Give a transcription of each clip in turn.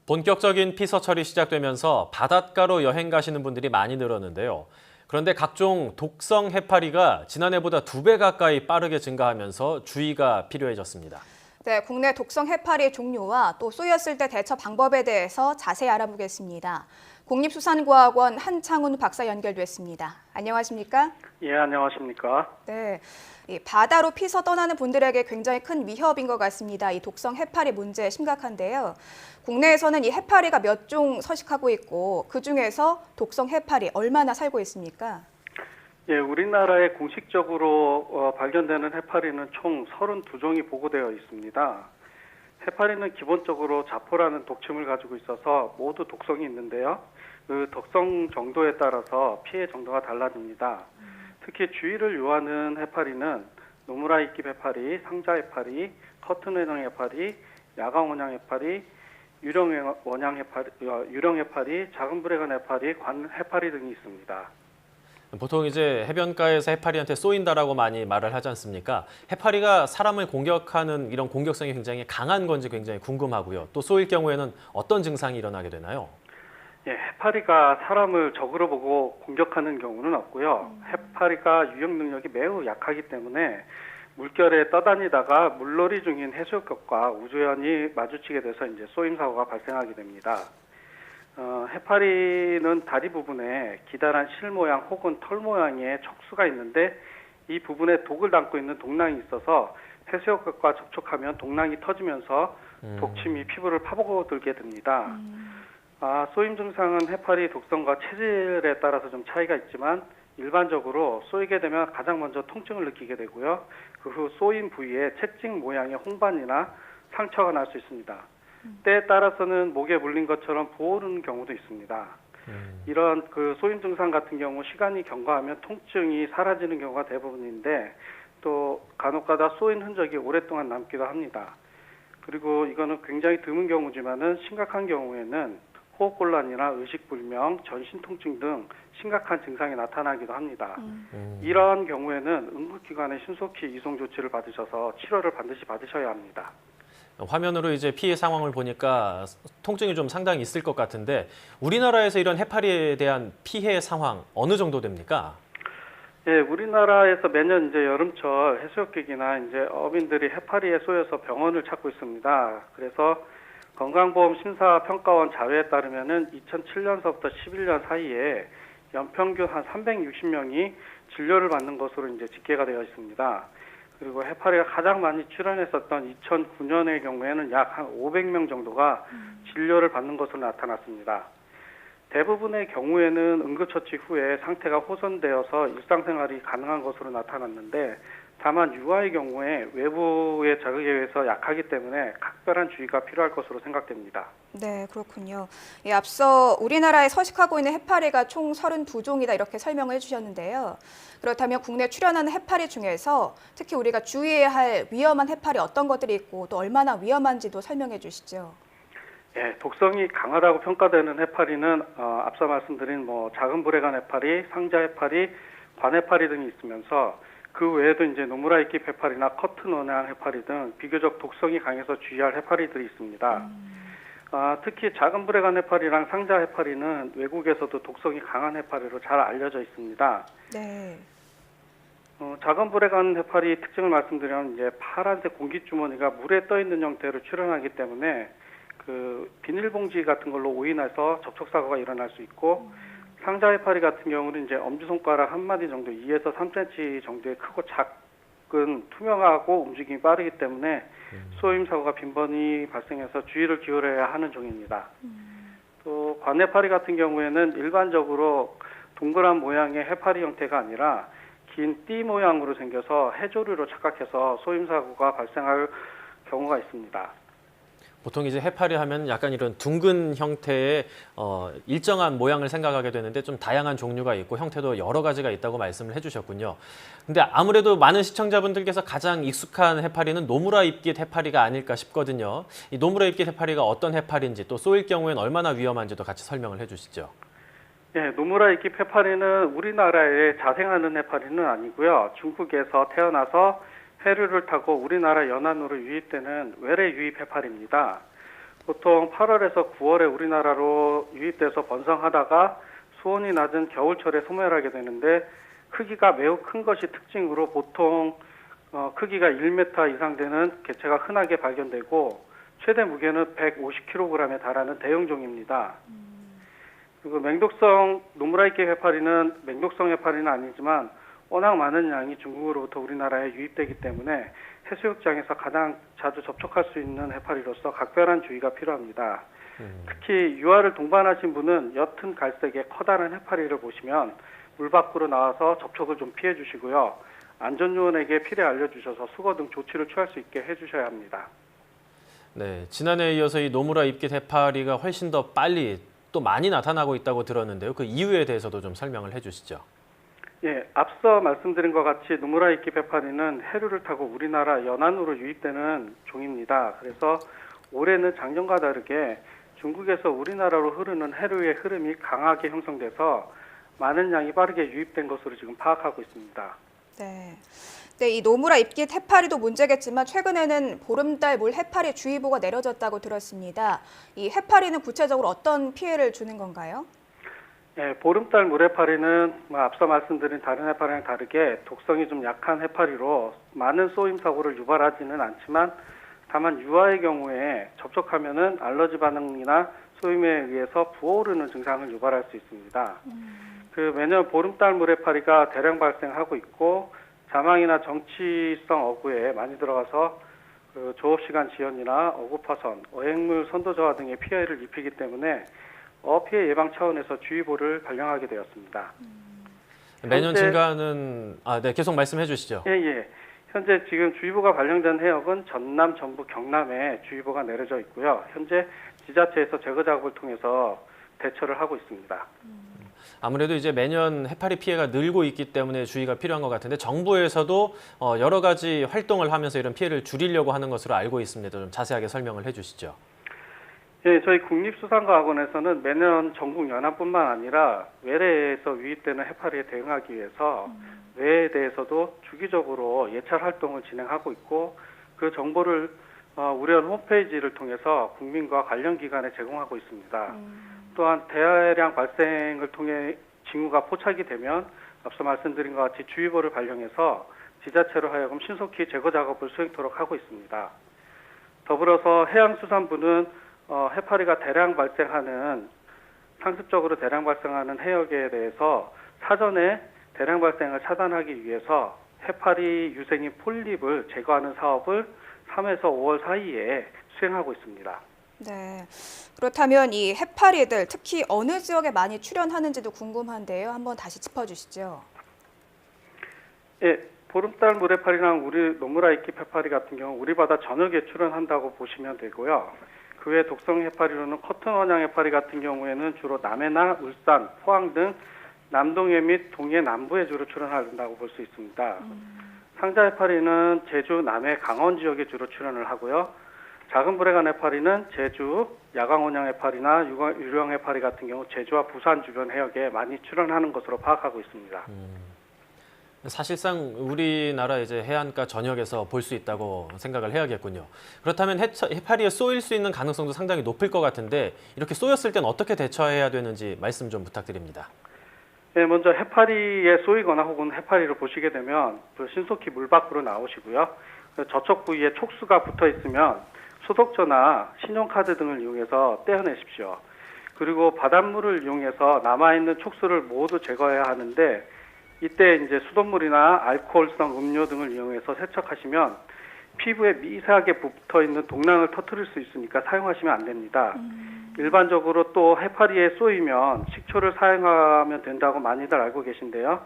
본격적인 피서철이 시작되면서 바닷가로 여행 가시는 분들이 많이 늘었는데요. 그런데 각종 독성 해파리가 지난해보다 2배 가까이 빠르게 증가하면서 주의가 필요해졌습니다. 네, 국내 독성 해파리 종류와 또 쏘였을 때 대처 방법에 대해서 자세히 알아보겠습니다. 국립수산과학원 한창훈 박사 연결됐습니다. 안녕하십니까? 예, 안녕하십니까? 네, 이 바다로 피서 떠나는 분들에게 굉장히 큰 위협인 것 같습니다. 이 독성 해파리 문제 심각한데요. 국내에서는 이 해파리가 몇 종 서식하고 있고 그중에서 독성 해파리 얼마나 살고 있습니까? 예, 우리나라에 공식적으로 발견되는 해파리는 총 32종이 보고되어 있습니다. 해파리는 기본적으로 자포라는 독침을 가지고 있어서 모두 독성이 있는데요. 그 독성 정도에 따라서 피해 정도가 달라집니다. 특히 주의를 요하는 해파리는 노무라 이끼 해파리, 상자 해파리, 커튼 원양 해파리, 야광 원양 해파리, 유령 원양 해파리, 유령 해파리, 작은 불에간 해파리, 관 해파리 등이 있습니다. 보통 이제 해변가에서 해파리한테 쏘인다라고 많이 말을 하지 않습니까? 해파리가 사람을 공격하는 이런 공격성이 굉장히 강한 건지 굉장히 궁금하고요. 또 쏘일 경우에는 어떤 증상이 일어나게 되나요? 예, 해파리가 사람을 적으로 보고 공격하는 경우는 없고요. 해파리가 유형 능력이 매우 약하기 때문에 물결에 떠다니다가 물놀이 중인 해수욕객과 우주연이 마주치게 돼서 이제 쏘임 사고가 발생하게 됩니다. 해파리는 다리 부분에 기다란 실 모양 혹은 털 모양의 척수가 있는데 이 부분에 독을 담고 있는 독낭이 있어서 해수욕객과 접촉하면 독낭이 터지면서 독침이 피부를 파고들게 됩니다. 쏘임 증상은 해파리 독성과 체질에 따라서 좀 차이가 있지만 일반적으로 쏘이게 되면 가장 먼저 통증을 느끼게 되고요. 그 후 쏘인 부위에 채찍 모양의 홍반이나 상처가 날 수 있습니다. 때에 따라서는 목에 물린 것처럼 부어오르는 경우도 있습니다. 이런 그 쏘임 증상 같은 경우 시간이 경과하면 통증이 사라지는 경우가 대부분인데 또 간혹가다 쏘인 흔적이 오랫동안 남기도 합니다. 그리고 이거는 굉장히 드문 경우지만은 심각한 경우에는 호흡곤란이나 의식불명, 전신통증 등 심각한 증상이 나타나기도 합니다. 이러한 경우에는 응급기관에 신속히 이송 조치를 받으셔서 치료를 반드시 받으셔야 합니다. 화면으로 이제 피해 상황을 보니까 통증이 좀 상당히 있을 것 같은데 우리나라에서 이런 해파리에 대한 피해 상황 어느 정도 됩니까? 예, 우리나라에서 매년 이제 여름철 해수욕객이나 이제 어민들이 해파리에 쏘여서 병원을 찾고 있습니다. 그래서 건강보험심사평가원 자료에 따르면은 2007년서부터 11년 사이에 연평균 한 360명이 진료를 받는 것으로 이제 집계가 되어 있습니다. 그리고 해파리가 가장 많이 출현했었던 2009년의 경우에는 약 한 500명 정도가 진료를 받는 것으로 나타났습니다. 대부분의 경우에는 응급처치 후에 상태가 호전되어서 일상생활이 가능한 것으로 나타났는데 다만 유아의 경우에 외부의 자극에 의해서 약하기 때문에 각별한 주의가 필요할 것으로 생각됩니다. 네, 그렇군요. 예, 앞서 우리나라에 서식하고 있는 해파리가 총 32종이다 이렇게 설명을 해주셨는데요. 그렇다면 국내 출현하는 해파리 중에서 특히 우리가 주의해야 할 위험한 해파리 어떤 것들이 있고 또 얼마나 위험한지도 설명해 주시죠. 예, 독성이 강하다고 평가되는 해파리는 앞서 말씀드린 작은 불에간 해파리, 상자 해파리, 관 해파리 등이 있으면서 그 외에도 이제 노무라 이끼 해파리나 커튼 원양 해파리 등 비교적 독성이 강해서 주의할 해파리들이 있습니다. 특히 작은 불에간 해파리랑 상자 해파리는 외국에서도 독성이 강한 해파리로 잘 알려져 있습니다. 네. 작은 불에간 해파리 특징을 말씀드리면 이제 파란색 공기주머니가 물에 떠 있는 형태로 출현하기 때문에 그 비닐봉지 같은 걸로 오인해서 접촉사고가 일어날 수 있고 상자 해파리 같은 경우는 이제 엄지손가락 한 마디 정도 2에서 3cm 정도의 크고 작은 투명하고 움직임이 빠르기 때문에 쏘임 사고가 빈번히 발생해서 주의를 기울여야 하는 종입니다. 또 관 해파리 같은 경우에는 일반적으로 동그란 모양의 해파리 형태가 아니라 긴 띠 모양으로 생겨서 해조류로 착각해서 쏘임 사고가 발생할 경우가 있습니다. 보통 이제 해파리 하면 약간 이런 둥근 형태의 일정한 모양을 생각하게 되는데 좀 다양한 종류가 있고 형태도 여러 가지가 있다고 말씀을 해주셨군요. 근데 아무래도 많은 시청자분들께서 가장 익숙한 해파리는 노무라 잎깃 해파리가 아닐까 싶거든요. 이 노무라 잎깃 해파리가 어떤 해파리인지 또 쏘일 경우에는 얼마나 위험한지도 같이 설명을 해주시죠. 예, 노무라 이끼 해파리는 우리나라에 자생하는 해파리는 아니고요. 중국에서 태어나서 해류를 타고 우리나라 연안으로 유입되는 외래 유입 해파리입니다. 보통 8월에서 9월에 우리나라로 유입돼서 번성하다가 수온이 낮은 겨울철에 소멸하게 되는데 크기가 매우 큰 것이 특징으로 보통 크기가 1m 이상 되는 개체가 흔하게 발견되고 최대 무게는 150kg에 달하는 대형종입니다. 그리고 맹독성 노무라이키 해파리는 맹독성 해파리는 아니지만 워낙 많은 양이 중국으로부터 우리나라에 유입되기 때문에 해수욕장에서 가장 자주 접촉할 수 있는 해파리로서 각별한 주의가 필요합니다. 특히 유아를 동반하신 분은 옅은 갈색의 커다란 해파리를 보시면 물 밖으로 나와서 접촉을 좀 피해 주시고요. 안전요원에게 필히 알려주셔서 수거 등 조치를 취할 수 있게 해주셔야 합니다. 네, 지난해에 이어서 이 노무라 잎깃 해파리가 훨씬 더 빨리 또 많이 나타나고 있다고 들었는데요. 그 이유에 대해서도 좀 설명을 해주시죠. 예, 앞서 말씀드린 것 같이 노무라 잎깃 해파리는 해류를 타고 우리나라 연안으로 유입되는 종입니다. 그래서 올해는 작년과 다르게 중국에서 우리나라로 흐르는 해류의 흐름이 강하게 형성돼서 많은 양이 빠르게 유입된 것으로 지금 파악하고 있습니다. 네. 네, 이 노무라 잎깃 해파리도 문제겠지만 최근에는 보름달 물 해파리 주의보가 내려졌다고 들었습니다. 이 해파리는 구체적으로 어떤 피해를 주는 건가요? 예, 보름달 물해파리는 앞서 말씀드린 다른 해파리랑 다르게 독성이 좀 약한 해파리로 많은 쏘임 사고를 유발하지는 않지만 다만 유아의 경우에 접촉하면은 알러지 반응이나 쏘임에 의해서 부어오르는 증상을 유발할 수 있습니다. 매년 보름달 물해파리가 대량 발생하고 있고 자망이나 정치성 어구에 많이 들어가서 조업시간 지연이나 어구 파손, 어획물 선도 저하 등의 피해를 입히기 때문에 피해 예방 차원에서 주의보를 발령하게 되었습니다. 매년 증가하는 네, 계속 말씀해 주시죠. 예. 현재 지금 주의보가 발령된 해역은 전남, 전북, 경남에 주의보가 내려져 있고요. 현재 지자체에서 제거 작업을 통해서 대처를 하고 있습니다. 아무래도 이제 매년 해파리 피해가 늘고 있기 때문에 주의가 필요한 것 같은데 정부에서도 여러 가지 활동을 하면서 이런 피해를 줄이려고 하는 것으로 알고 있습니다. 좀 자세하게 설명을 해주시죠. 예, 저희 국립수산과학원에서는 매년 전국 연안뿐만 아니라 외래에서 유입되는 해파리에 대응하기 위해서 외에 대해서도 주기적으로 예찰 활동을 진행하고 있고 그 정보를 우려한 홈페이지를 통해서 국민과 관련 기관에 제공하고 있습니다. 또한 대량 발생을 통해 징후가 포착이 되면 앞서 말씀드린 것 같이 주의보를 발령해서 지자체로 하여금 신속히 제거 작업을 수행토록 하고 있습니다. 더불어서 해양수산부는 해파리가 상습적으로 대량 발생하는 해역에 대해서 사전에 대량 발생을 차단하기 위해서 해파리 유생인 폴립을 제거하는 사업을 3에서 5월 사이에 수행하고 있습니다. 네. 그렇다면 이 해파리들 특히 어느 지역에 많이 출현하는지도 궁금한데요. 한번 다시 짚어주시죠. 예, 보름달 물해파리랑 우리 노무라 잎깃 해파리 같은 경우 우리 바다 전역에 출현한다고 보시면 되고요. 그 외 독성 해파리로는 커튼 원양 해파리 같은 경우에는 주로 남해나 울산, 포항 등 남동해 및 동해 남부에 주로 출현한다고 볼 수 있습니다. 상자 해파리는 제주, 남해, 강원 지역에 주로 출현을 하고요. 작은 불에간 해파리는 제주, 야광 원양 해파리나 유령 해파리 같은 경우 제주와 부산 주변 해역에 많이 출현하는 것으로 파악하고 있습니다. 사실상 우리나라 이제 해안가 전역에서 볼 수 있다고 생각을 해야겠군요. 그렇다면 해파리에 쏘일 수 있는 가능성도 상당히 높을 것 같은데 이렇게 쏘였을 땐 어떻게 대처해야 되는지 말씀 좀 부탁드립니다. 네, 먼저 해파리에 쏘이거나 혹은 해파리를 보시게 되면 신속히 물 밖으로 나오시고요. 저촉 부위에 촉수가 붙어 있으면 소독제나 신용카드 등을 이용해서 떼어내십시오. 그리고 바닷물을 이용해서 남아있는 촉수를 모두 제거해야 하는데 이때 이제 수돗물이나 알코올성 음료 등을 이용해서 세척하시면 피부에 미세하게 붙어 있는 독낭을 터뜨릴 수 있으니까 사용하시면 안 됩니다. 일반적으로 또 해파리에 쏘이면 식초를 사용하면 된다고 많이들 알고 계신데요.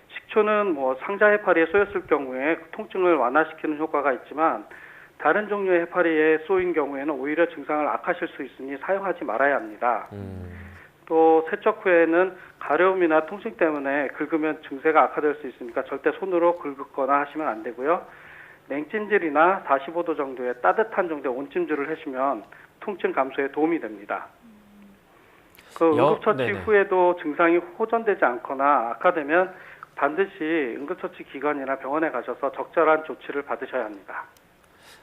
식초는 상자 해파리에 쏘였을 경우에 통증을 완화시키는 효과가 있지만 다른 종류의 해파리에 쏘인 경우에는 오히려 증상을 악화하실 수 있으니 사용하지 말아야 합니다. 또 세척 후에는 가려움이나 통증 때문에 긁으면 증세가 악화될 수 있으니까 절대 손으로 긁거나 하시면 안 되고요. 냉찜질이나 45도 정도의 따뜻한 정도의 온찜질을 하시면 통증 감소에 도움이 됩니다. 응급처치 후에도 증상이 호전되지 않거나 악화되면 반드시 응급처치 기관이나 병원에 가셔서 적절한 조치를 받으셔야 합니다.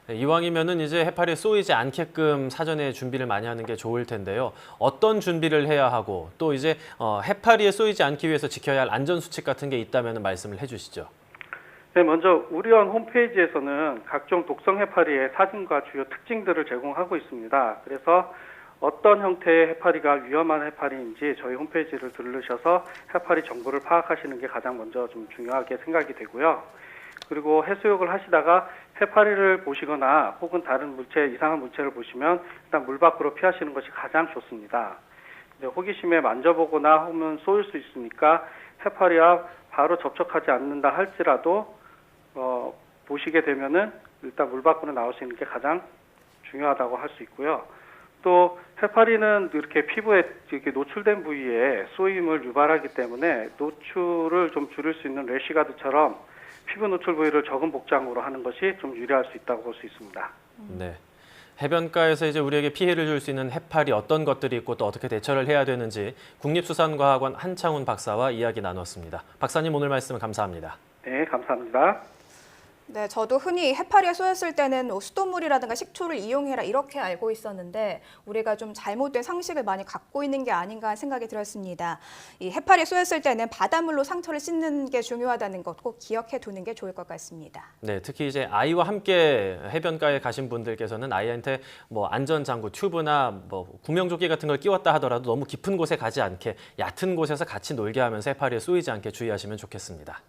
네, 이왕이면은 이제 해파리에 쏘이지 않게끔 사전에 준비를 많이 하는 게 좋을 텐데요. 어떤 준비를 해야 하고 또 이제 해파리에 쏘이지 않기 위해서 지켜야 할 안전 수칙 같은 게 있다면 말씀을 해주시죠. 네, 먼저 우리원 홈페이지에서는 각종 독성 해파리의 사진과 주요 특징들을 제공하고 있습니다. 그래서 어떤 형태의 해파리가 위험한 해파리인지 저희 홈페이지를 들르셔서 해파리 정보를 파악하시는 게 가장 먼저 좀 중요하게 생각이 되고요. 그리고 해수욕을 하시다가 해파리를 보시거나 혹은 다른 물체, 이상한 물체를 보시면 일단 물 밖으로 피하시는 것이 가장 좋습니다. 호기심에 만져보거나 하면 쏘일 수 있으니까 해파리와 바로 접촉하지 않는다 할지라도 보시게 되면은 일단 물 밖으로 나오시는 게 가장 중요하다고 할 수 있고요. 또 해파리는 이렇게 피부에 이렇게 노출된 부위에 쏘임을 유발하기 때문에 노출을 좀 줄일 수 있는 래시가드처럼 피부 노출 부위를 적은 복장으로 하는 것이 좀 유리할 수 있다고 볼 수 있습니다. 네. 해변가에서 이제 우리에게 피해를 줄 수 있는 해파리 어떤 것들이 있고 또 어떻게 대처를 해야 되는지 국립수산과학원 한창훈 박사와 이야기 나눴습니다. 박사님 오늘 말씀 감사합니다. 네, 감사합니다. 네, 저도 흔히 해파리에 쏘였을 때는 수돗물이라든가 식초를 이용해라 이렇게 알고 있었는데 우리가 좀 잘못된 상식을 많이 갖고 있는 게 아닌가 하는 생각이 들었습니다. 이 해파리에 쏘였을 때는 바닷물로 상처를 씻는 게 중요하다는 것 꼭 기억해 두는 게 좋을 것 같습니다. 네, 특히 이제 아이와 함께 해변가에 가신 분들께서는 아이한테 뭐 안전장구, 튜브나 뭐 구명조끼 같은 걸 끼웠다 하더라도 너무 깊은 곳에 가지 않게 얕은 곳에서 같이 놀게 하면서 해파리에 쏘이지 않게 주의하시면 좋겠습니다.